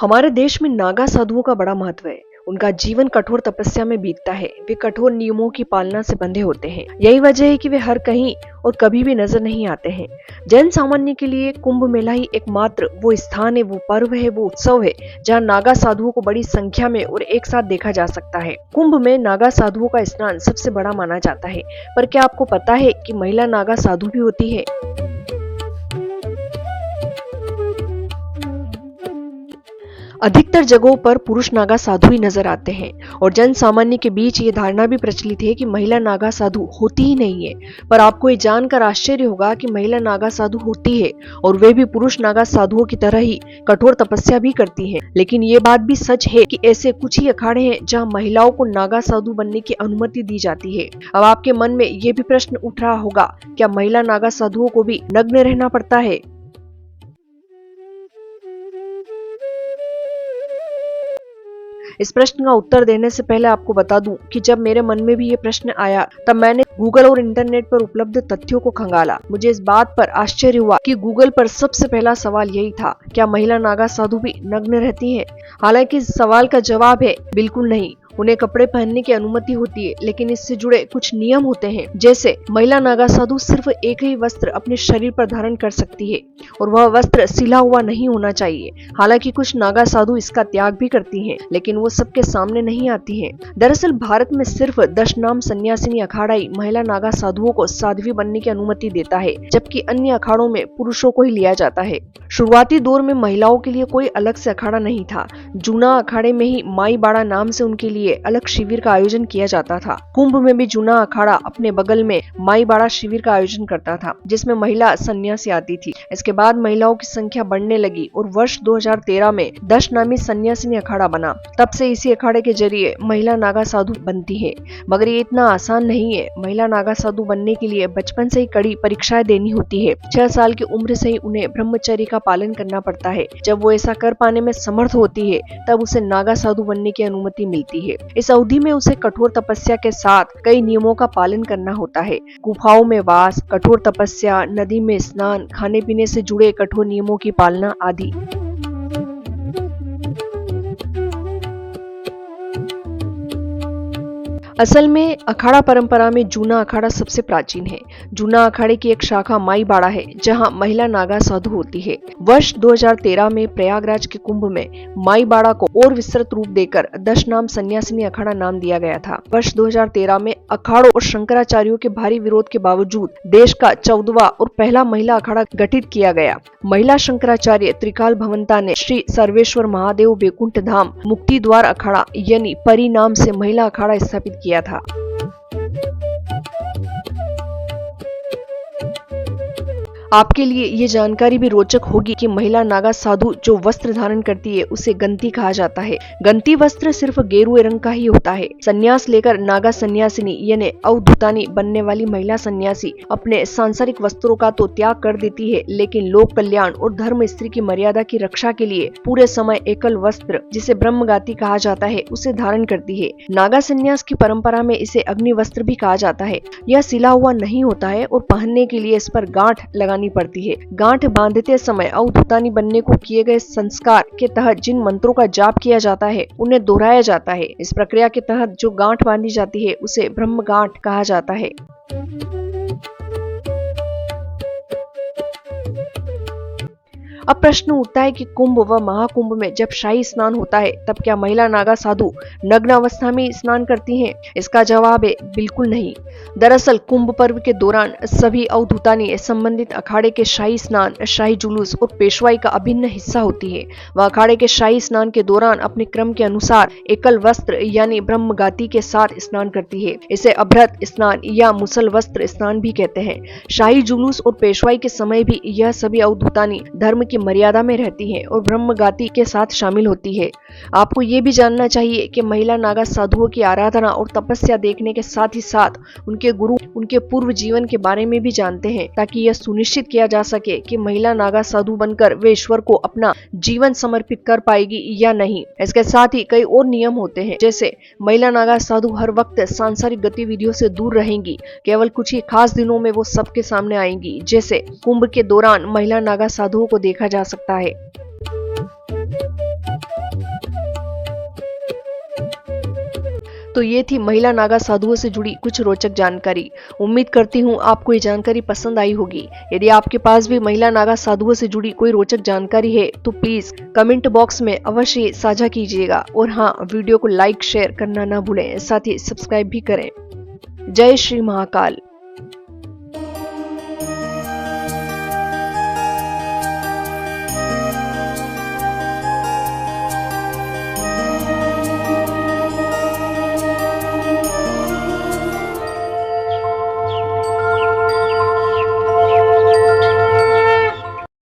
हमारे देश में नागा साधुओं का बड़ा महत्व है। उनका जीवन कठोर तपस्या में बीतता है। वे कठोर नियमों की पालना से बंधे होते हैं। यही वजह है कि वे हर कहीं और कभी भी नजर नहीं आते हैं। जन सामान्य के लिए कुंभ मेला ही एकमात्र वो स्थान है, वो पर्व है, वो उत्सव है जहाँ नागा साधुओं को बड़ी संख्या में और एक साथ देखा जा सकता है। कुंभ में नागा साधुओं का स्नान सबसे बड़ा माना जाता है। पर क्या आपको पता है कि महिला नागा साधु भी होती है? अधिकतर जगहों पर पुरुष नागा साधु ही नजर आते हैं और जन सामान्य के बीच ये धारणा भी प्रचलित है कि महिला नागा साधु होती ही नहीं है। पर आपको ये जानकर आश्चर्य होगा कि महिला नागा साधु होती है और वे भी पुरुष नागा साधुओं की तरह ही कठोर तपस्या भी करती हैं। लेकिन ये बात भी सच है कि ऐसे कुछ ही अखाड़े हैं जहाँ महिलाओं को नागा साधु बनने की अनुमति दी जाती है। अब आपके मन में ये भी प्रश्न उठ रहा होगा, क्या महिला नागा साधुओं को भी नग्न रहना पड़ता है? इस प्रश्न का उत्तर देने से पहले आपको बता दूं कि जब मेरे मन में भी ये प्रश्न आया तब मैंने गूगल और इंटरनेट पर उपलब्ध तथ्यों को खंगाला। मुझे इस बात पर आश्चर्य हुआ कि गूगल पर सबसे पहला सवाल यही था, क्या महिला नागा साधु भी नग्न रहती हैं? हालांकि इस सवाल का जवाब है बिल्कुल नहीं। उन्हें कपड़े पहनने की अनुमति होती है, लेकिन इससे जुड़े कुछ नियम होते हैं। जैसे महिला नागा साधु सिर्फ एक ही वस्त्र अपने शरीर पर धारण कर सकती है और वह वस्त्र सिला हुआ नहीं होना चाहिए। हालांकि कुछ नागा साधु इसका त्याग भी करती हैं, लेकिन वो सबके सामने नहीं आती हैं। दरअसल भारत में सिर्फ दशनाम सन्यासिनी अखाड़ा ही महिला नागा साधुओं को साध्वी बनने की अनुमति देता है, जबकि अन्य अखाड़ों में पुरुषों को ही लिया जाता है। शुरुआती दौर में महिलाओं के लिए कोई अलग से अखाड़ा नहीं था। जूना अखाड़े में ही माई बाड़ा नाम से उनके लिए अलग शिविर का आयोजन किया जाता था। कुंभ में भी जूना अखाड़ा अपने बगल में माई बाड़ा शिविर का आयोजन करता था, जिसमें महिला सन्यासी आती थी। इसके बाद महिलाओं की संख्या बढ़ने लगी और वर्ष 2013 में दशनामी सन्यासिनी अखाड़ा बना। तब से इसी अखाड़े के जरिए महिला नागा साधु बनती है। मगर ये इतना आसान नहीं है। महिला नागा साधु बनने के लिए बचपन से ही कड़ी परीक्षाएं देनी होती है। 6 साल की उम्र से ही उन्हें ब्रह्मचर्य का पालन करना पड़ता है। जब वो ऐसा कर पाने में समर्थ होती है तब उसे नागा साधु बनने की अनुमति मिलती है। इस अवधि में उसे कठोर तपस्या के साथ कई नियमों का पालन करना होता है। गुफाओं में वास, कठोर तपस्या, नदी में स्नान, खाने पीने से जुड़े कठोर नियमों की पालना आदि। असल में अखाड़ा परंपरा में जूना अखाड़ा सबसे प्राचीन है। जूना अखाड़े की एक शाखा माई बाड़ा है, जहां महिला नागा साधु होती है। वर्ष 2013 में प्रयागराज के कुंभ में माई बाड़ा को और विस्तृत रूप देकर दशनाम सन्यासिनी अखाड़ा नाम दिया गया था। वर्ष 2013 में अखाड़ों और शंकराचार्यों के भारी विरोध के बावजूद देश का 14वां और पहला महिला अखाड़ा गठित किया गया। महिला शंकराचार्य त्रिकाल भवंता ने श्री सर्वेश्वर महादेव वैकुंठ धाम मुक्ति द्वार अखाड़ा यानी परी नाम से महिला अखाड़ा स्थापित किया था। आपके लिए ये जानकारी भी रोचक होगी कि महिला नागा साधु जो वस्त्र धारण करती है उसे गंती कहा जाता है। गंती वस्त्र सिर्फ गेरुए रंग का ही होता है। संन्यास लेकर नागा सन्यासिनी यानी अवधूतानी बनने वाली महिला सन्यासी अपने सांसारिक वस्त्रों का तो त्याग कर देती है, लेकिन लोक कल्याण और धर्म स्त्री की मर्यादा की रक्षा के लिए पूरे समय एकल वस्त्र, जिसे ब्रह्मगाती कहा जाता है, उसे धारण करती है। नागा सन्यास की परंपरा में इसे अग्नि वस्त्र भी कहा जाता है। यह सिला हुआ नहीं होता है और पहनने के लिए इस पर गांठ लगानी पड़ती है। गांठ बांधते समय अवधूतानी बनने को किए गए संस्कार के तहत जिन मंत्रों का जाप किया जाता है उन्हें दोहराया जाता है। इस प्रक्रिया के तहत जो गांठ बांधी जाती है उसे ब्रह्म गांठ कहा जाता है। अब प्रश्न उठता है कि कुंभ व महाकुंभ में जब शाही स्नान होता है तब क्या महिला नागा साधु नग्न अवस्था में स्नान करती हैं? इसका जवाब है बिल्कुल नहीं। दरअसल कुंभ पर्व के दौरान सभी अवधूतानी संबंधित अखाड़े के शाही स्नान, शाही जुलूस और पेशवाई का अभिन्न हिस्सा होती है। वह अखाड़े के शाही स्नान के दौरान अपने क्रम के अनुसार एकल वस्त्र यानी ब्रह्मगाती के साथ स्नान करती है। इसे अभ्रत स्नान या मुसल वस्त्र स्नान भी कहते हैं। शाही जुलूस और पेशवाई के समय भी यह सभी अवधूतानी धर्म की मर्यादा में रहती है और ब्रह्मगाती के साथ शामिल होती है। आपको ये भी जानना चाहिए कि महिला नागा साधुओं की आराधना और तपस्या देखने के साथ ही साथ उनके गुरु उनके पूर्व जीवन के बारे में भी जानते हैं, ताकि यह सुनिश्चित किया जा सके कि महिला नागा साधु बनकर वे ईश्वर को अपना जीवन समर्पित कर पाएगी या नहीं। इसके साथ ही कई और नियम होते हैं, जैसे महिला नागा साधु हर वक्त सांसारिक गतिविधियों से दूर रहेंगी। केवल कुछ ही खास दिनों में वो सबके सामने आएंगी, जैसे कुंभ के दौरान महिला नागा साधुओं को देखा जा सकता है। तो ये थी महिला नागा साधुओं से जुड़ी कुछ रोचक जानकारी। उम्मीद करती हूँ आपको ये जानकारी पसंद आई होगी। यदि आपके पास भी महिला नागा साधुओं से जुड़ी कोई रोचक जानकारी है तो प्लीज कमेंट बॉक्स में अवश्य साझा कीजिएगा। और हाँ, वीडियो को लाइक शेयर करना ना भूलें, साथ ही सब्सक्राइब भी करें। जय श्री महाकाल।